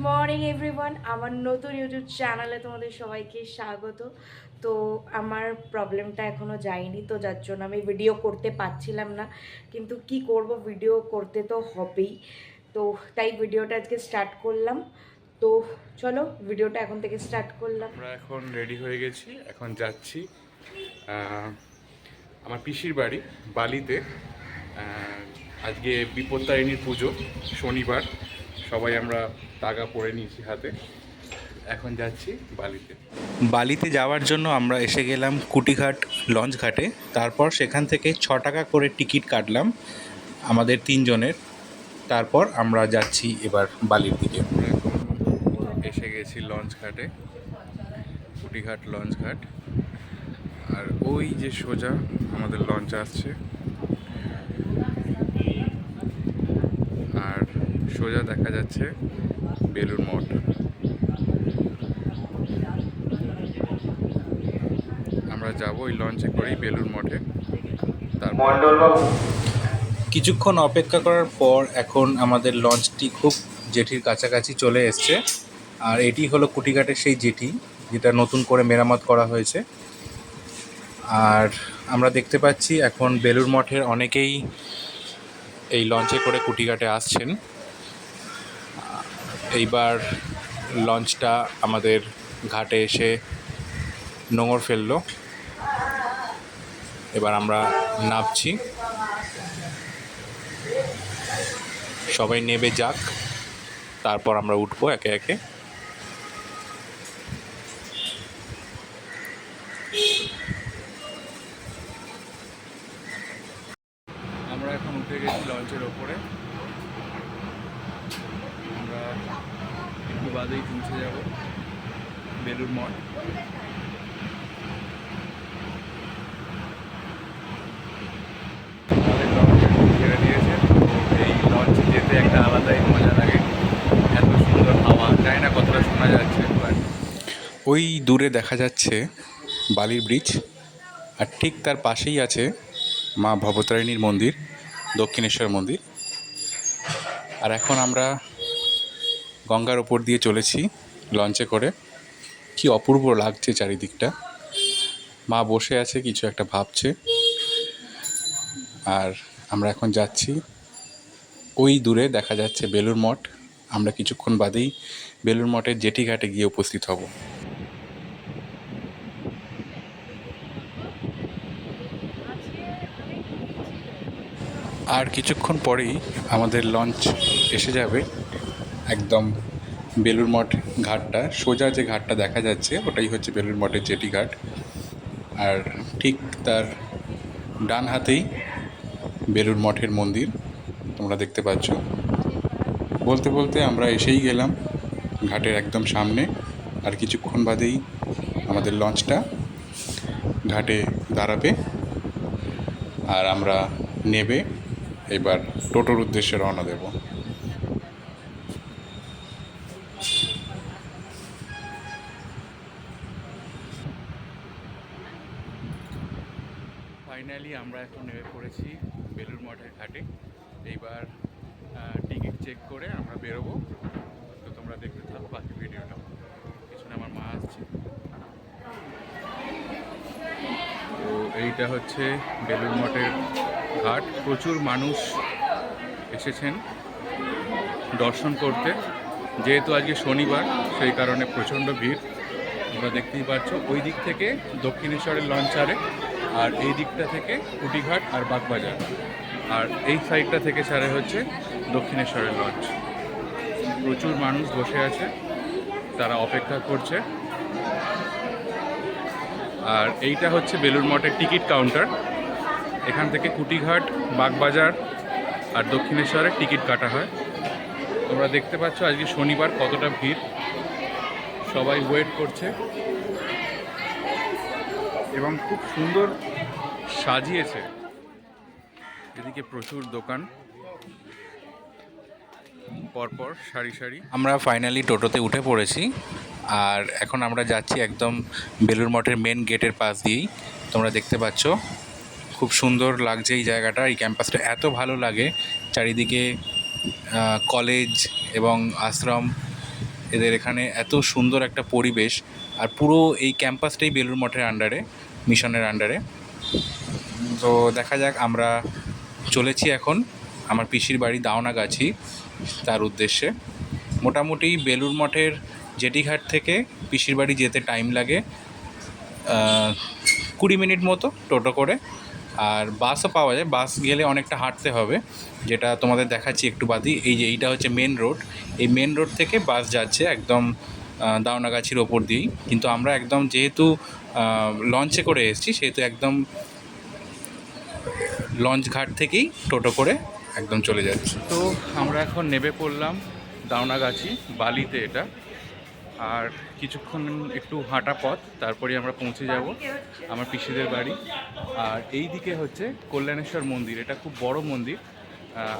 Morning everyone, আমার নতুন YouTube চ্যানেলে তোমাদের সবাইকে স্বাগত। তো আমার প্রবলেমটা এখনও যায়নি, তো যার জন্য আমি ভিডিও করতে পারছিলাম না, কিন্তু কি করব, ভিডিও করতে তো হবেই। তো তাই ভিডিওটা আজকে স্টার্ট করলাম। তো চলো ভিডিওটা এখন থেকে স্টার্ট করলাম। আমরা এখন রেডি হয়ে গেছি, এখন যাচ্ছি আমার পিসির বাড়ি বালিতে। আজকে বিপত্তারিণীর পুজো, শনিবার। সবাই আমরা তাগা পরে নিয়েছি হাতে, এখন যাচ্ছি বালিতে। বালিতে যাওয়ার জন্য আমরা এসে গেলাম কুটিঘাট লঞ্চ ঘাটে। তারপর সেখান থেকে 6 টাকা করে টিকিট কাটলাম আমাদের 3 জনের। তারপর আমরা যাচ্ছি এবার বালির দিকে। আমরা এখন এসে গেছি লঞ্চ ঘাটে, কুটিঘাট লঞ্চ ঘাট। আর ওই যে সোজা আমাদের লঞ্চ আসছে, আর সোজা দেখা যাচ্ছে বেলুড় মঠ। আমরা যাব ওই লঞ্চে করেই বেলুড় মঠে। তারপর কিছুক্ষণ অপেক্ষা করার পর এখন আমাদের লঞ্চটি খুব জেটির কাছাকাছি চলে এসছে। আর এটি হলো কুটিঘাটের সেই জেটি, যেটা নতুন করে মেরামত করা হয়েছে। আর আমরা দেখতে পাচ্ছি এখন বেলুড় মঠের অনেকেই এই লঞ্চে করে কুটিঘাটে আসছেন। এইবার লঞ্চটা আমাদের ঘাটে এসে নোঙর ফেললো। এবার আমরা নামছি, সবাই নেমে যাক, তারপর আমরা উঠবো একে একে। আমরা এখন উঠে গেছি লঞ্চের ওপরে। আমরা একটু বাদেই পৌঁছে যাব বেলুড় মঠ। আমাদের লঞ্চে ছেড়ে দিয়েছে, তো এই লঞ্চে যেতে একটা আলাদাই মজা লাগে। এত সুন্দর হাওয়া, জানি না কতটা শোনা যাচ্ছে, বাট ওই দূরে দেখা যাচ্ছে বালির ব্রিজ, আর ঠিক তার পাশেই আছে মা ভবতারিণীর মন্দির, দক্ষিণেশ্বর মন্দির। আর এখন আমরা গঙ্গার ওপর দিয়ে চলেছি লঞ্চে করে। কি অপূর্ব লাগছে চারিদিকটা। মা বসে আছে, কিছু একটা ভাবছে। আর আমরা এখন যাচ্ছি, ওই দূরে দেখা যাচ্ছে বেলুড় মঠ। আমরা কিছুক্ষণ বাদেই বেলুড় মঠের জেটি ঘাটে গিয়ে উপস্থিত হব। আর কিছুক্ষণ পরেই আমাদের লঞ্চ এসে যাবে একদম বেলুড় মঠ ঘাটটা। সোজা যে ঘাটটা দেখা যাচ্ছে ওটাই হচ্ছে বেলুড় মঠের জেটি ঘাট। আর ঠিক তার ডান হাতেই বেলুড় মঠের মন্দির তোমরা দেখতে পাচ্ছ। বলতে বলতে আমরা এসেই গেলাম ঘাটের একদম সামনে। আর কিছুক্ষণ বাদেই আমাদের লঞ্চটা ঘাটে দাঁড়াবে, আর আমরা নেবে এবার টোটোর উদ্দেশ্যে রওনা দেব। ফাইনালি আমরা এখন নেমে পড়েছি বেলুড় মঠের ঘাটে। এইবার টিকিট চেক করে আমরা বেরোবো। তো তোমরা দেখতে থাকো বাকি ভিডিওটা। পিছনে আমার মা আসছে। তো এইটা হচ্ছে বেলুড় মঠের ঘাট। প্রচুর মানুষ এসেছেন দর্শন করতে, যেহেতু আজকে শনিবার সেই কারণে প্রচণ্ড ভিড়। তোমরা দেখতেই পাচ্ছ ওই দিক থেকে দক্ষিণেশ্বরের লঞ্চ ছাড়ে, আর এই দিকটা থেকে কুটিঘাট আর বাগবাজার, আর এই সাইডটা থেকে ছাড়ে হচ্ছে দক্ষিণেশ্বরের লঞ্চ। প্রচুর মানুষ বসে আছে, তারা অপেক্ষা করছে। আর এইটা হচ্ছে বেলুড় মঠের টিকিট কাউন্টার। এখান থেকে কুটিঘাট, বাগবাজার আর দক্ষিণেশ্বরের টিকিট কাটা হয়। তোমরা দেখতে পাচ্ছ আজকে শনিবার কতটা ভিড়, সবাই ওয়েট করছে এবং খুব সুন্দর সাজিয়েছে। এদিকে প্রচুর দোকান, পরপর সারি সারি। আমরা ফাইনালি টোটোতে উঠে পড়েছি, আর এখন আমরা যাচ্ছি একদম বেলুড় মঠের মেন গেটের পাশ দিয়েই। তোমরা দেখতে পাচ্ছ খুব সুন্দর লাগছে এই জায়গাটা। এই ক্যাম্পাসটা এত ভালো লাগে, চারিদিকে কলেজ এবং আশ্রম এদের এখানে এত সুন্দর একটা পরিবেশ, আর পুরো এই ক্যাম্পাসটাই বেলুড় মঠের আন্ডারে, মিশনের আন্ডারে। তো দেখা যাক, আমরা চলেছি এখন আমার পিসির বাড়ি দাওনাগাছি, তার উদ্দেশ্যে। মোটামুটি বেলুড় মঠের জেটিঘাট থেকে পিসির বাড়ি যেতে টাইম লাগে 20 মিনিট মতো টোটো করে। আর বাসও পাওয়া যায়, বাস গেলে অনেকটা হাঁটতে হবে, যেটা তোমাদের দেখাচ্ছি একটু বাদই। এই যে এইটা হচ্ছে মেন রোড, এই মেন রোড থেকে বাস যাচ্ছে একদম দাওনাগাছির ওপর দিয়েই। কিন্তু আমরা একদম যেহেতু লঞ্চে করে এসেছি, সেহেতু একদম লঞ্চ ঘাট থেকেই টোটো করে একদম চলে যাচ্ছি। তো আমরা এখন নেমে পড়লাম দাওনাগাছি, বালিতে এটা। আর কিছুক্ষণ একটু হাঁটা পথ, তারপরে আমরা পৌঁছে যাব আমার পিসিদের বাড়ি। আর এই দিকে হচ্ছে কল্যাণেশ্বর মন্দির, এটা খুব বড় মন্দির।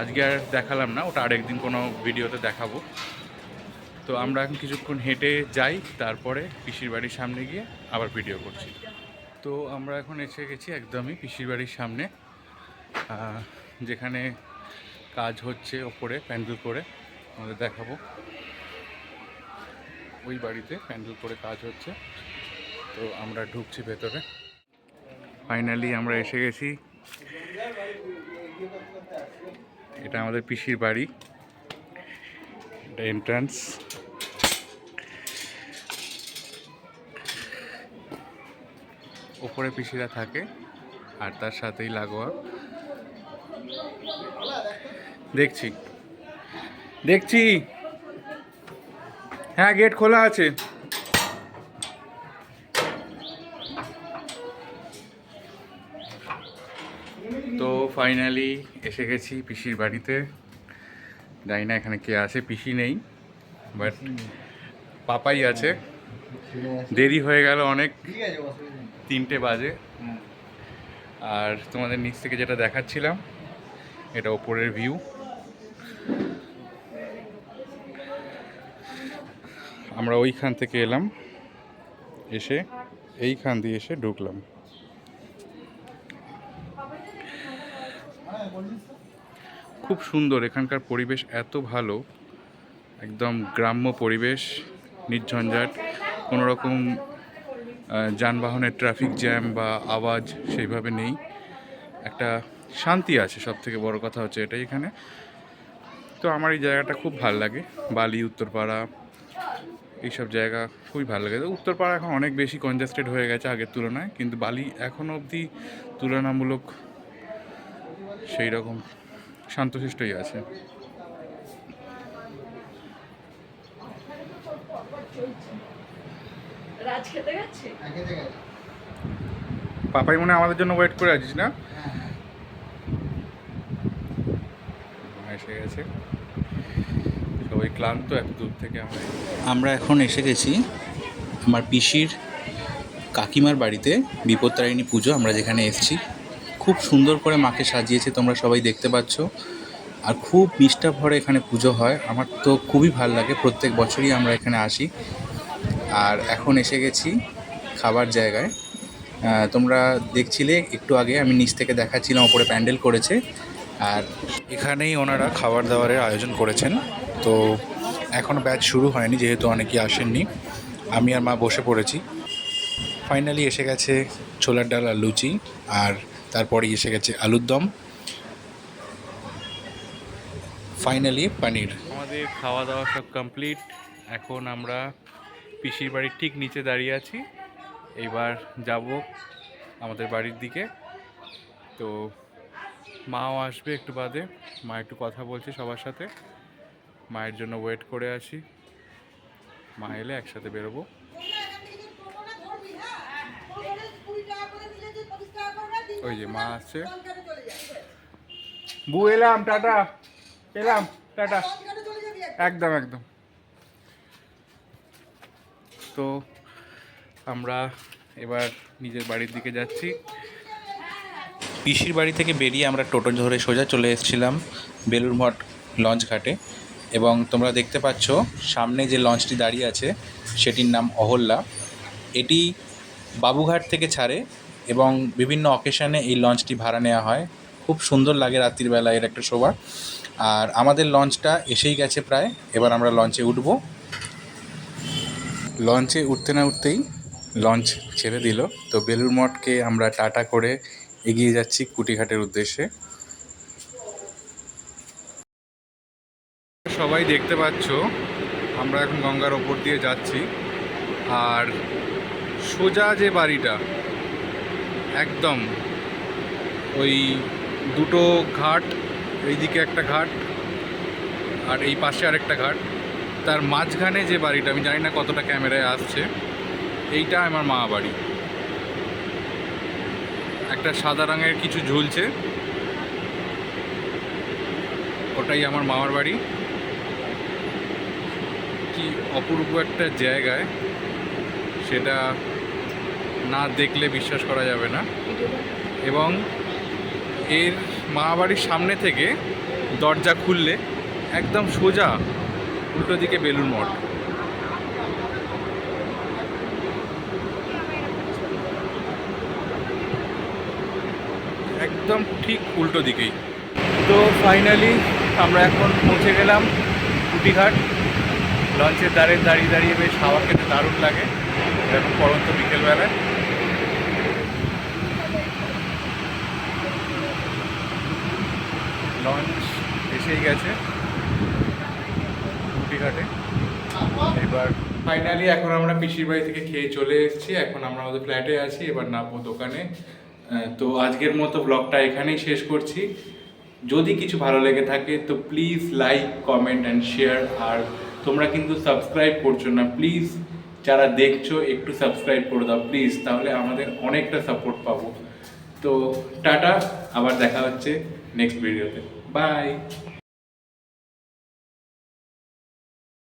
আজকে আর দেখালাম না, ওটা আরেকদিন কোনো ভিডিওতে দেখাবো। তো আমরা এখন কিছুক্ষণ হেঁটে যাই, তারপরে পিসির বাড়ির সামনে গিয়ে আবার ভিডিও করছি। তো আমরা এখন এসে গেছি একদমই পিসির বাড়ির সামনে, যেখানে কাজ হচ্ছে ওপরে প্যান্ডেল করে, আমাদের দেখাবো। ওই বাড়িতে প্যান্ডেল করে কাজ হচ্ছে, তো আমরা ঢুকছি ভেতরে। ফাইনালি আমরা এসে গেছি, এটা আমাদের পিসির বাড়ি, এটা এন্ট্রান্স। ওপরে পিসিরা থাকে আর তার সাথেই লাগোয়া। দেখছি দেখছি, হ্যাঁ গেট খোলা আছে। তো ফাইনালি এসে গেছি পিসির বাড়িতে। জানি না এখানে কে আছে, পিসি নেই, বাট পাপাই আছে। দেরি হয়ে গেল অনেক, 3টে বাজে। আর তোমাদের নিচ থেকে যেটা দেখাচ্ছিলাম, এটা ওপরের ভিউ। আমরা ওইখান থেকে এলাম, এসে এইখান দিয়ে এসে ঢুকলাম। খুব সুন্দর এখানকার পরিবেশ, এত ভালো, একদম গ্রাম্য পরিবেশ, নির্ঝঞ্ঝাট, কোনো রকম যানবাহনের ট্রাফিক জ্যাম বা আওয়াজ সেইভাবে নেই। একটা শান্তি আছে, সব থেকে বড় কথা হচ্ছে এটাই এখানে। তো আমার এই জায়গাটা খুব ভালো লাগে, বালি, উত্তরপাড়া, এইসব জায়গা খুবই ভালো লাগে। উত্তরপাড়া এখন অনেক বেশি কনজাস্টেড হয়ে গেছে আগের তুলনায়, কিন্তু বালি এখনও অবধি তুলনামূলক সেই রকম শান্তশিষ্টই আছে। পাপাই মনে হয় আমাদের জন্য ওয়েট করে আছিস না? এসে গেছে, সবাই ক্লান্ত এত দূর থেকে। আমরা এখন এসে গেছি আমার পিসির কাকিমার বাড়িতে, বিপত্তারিণী পুজো আমরা যেখানে এসেছি। খুব সুন্দর করে মাকে সাজিয়েছে, তোমরা সবাই দেখতে পাচ্ছ। আর খুব নিষ্ঠা ভরে এখানে পুজো হয়, আমার তো খুবই ভালো লাগে, প্রত্যেক বছরই আমরা এখানে আসি। আর এখন এসে গেছি খাবার জায়গায়। তোমরা দেখছিলে একটু আগে, আমি নিচ থেকে দেখাচ্ছিলাম, ওপরে প্যান্ডেল করেছে, আর এখানেই ওনারা খাবার দাবারের আয়োজন করেছেন। তো এখনও ব্যাচ শুরু হয়নি, যেহেতু অনেকেই আসেননি। আমি আর মা বসে পড়েছি। ফাইনালি এসে গেছে ছোলার ডাল আর লুচি, আর তারপরেই এসে গেছে আলুর দম, ফাইনালি পনির। আমাদের খাওয়া দাওয়া সব কমপ্লিট। এখন আমরা পিসির বাড়ির ঠিক নিচে দাঁড়িয়ে আছি, এইবার যাব আমাদের বাড়ির দিকে। তো মাও আসবে একটু বাদে, মা একটু কথা বলছে সবার সাথে, মায়ের জন্য ওয়েট করে আসি। মা এলে একসাথে বেরোবো। ওই যে মা আসছে, বু এলাম, টাটা, এলাম, টাটা, একদম একদম। তো আমরা এবার নিজের বাড়ির দিকে যাচ্ছি। পিসির বাড়ি থেকে বেরিয়ে আমরা টোটো ধরে সোজা চলে এসেছিলাম বেলুড় মঠ লঞ্চ ঘাটে। এবং তোমরা দেখতে পাচ্ছ সামনে যে লঞ্চটি দাঁড়িয়ে আছে সেটির নাম অহল্যা। এটি বাবুঘাট থেকে ছাড়ে এবং বিভিন্ন অকেশানে এই লঞ্চটি ভাড়া নেওয়া হয়। খুব সুন্দর লাগে রাত্রির বেলা এর একটা শোভা। আর আমাদের লঞ্চটা এসেই গেছে প্রায়, এবার আমরা লঞ্চে উঠবো। লঞ্চে উঠতে না উঠতেই লঞ্চ ছেড়ে দিল। তো বেলুড় মঠকে আমরা টাটা করে এগিয়ে যাচ্ছি কুটিঘাটের উদ্দেশ্যে। সবাই দেখতে পাচ্ছ আমরা এখন গঙ্গার ওপর দিয়ে যাচ্ছি, আর সোজা যে বাড়িটা একদম ওই দুটো ঘাট, এইদিকে একটা ঘাট আর এই পাশে আরেকটা ঘাট, তার মাঝখানে যে বাড়িটা, আমি জানি না কতটা ক্যামেরায় আসছে, এইটা আমার মা বাড়ি। একটা সাদা রঙের কিছু ঝুলছে, ওটাই আমার মামার বাড়ি। কি অপূর্ব একটা জায়গায়, সেটা না দেখলে বিশ্বাস করা যাবে না। এবং এর মা বাড়ির সামনে থেকে দরজা খুললে একদম সোজা উল্টো দিকে বেলুড় মঠ। একদম ঠিক উল্টো দিকেই। তো ফাইনালি আমরা এখন পৌঁছে গেলাম কুটিঘাট। লঞ্চের ধারে দাঁড়িয়ে দাঁড়িয়ে বেশ হাওয়া খেতে দারুণ লাগে, এখন পরন্ত বিকেলবেলায়। লঞ্চ এসেই গেছে কুটিঘাটে। এবার ফাইনালি এখন আমরা পিসির বাড়ি থেকে খেয়ে চলে এসেছি, এখন আমরা আমাদের ফ্ল্যাটে আছি, এবার নামবো দোকানে। তো আজকের মতো ব্লগটা এখানেই শেষ করছি। যদি কিছু ভালো লেগে থাকে তো please like, comment and share. আর তোমরা কিন্তু সাবস্ক্রাইব করছো না, প্লিজ যারা দেখছো একটু সাবস্ক্রাইব করে দাও প্লিজ, তাহলে আমাদের অনেকটা সাপোর্ট পাবো। তো টাটা, আবার দেখা হচ্ছে নেক্সট ভিডিওতে। বাই।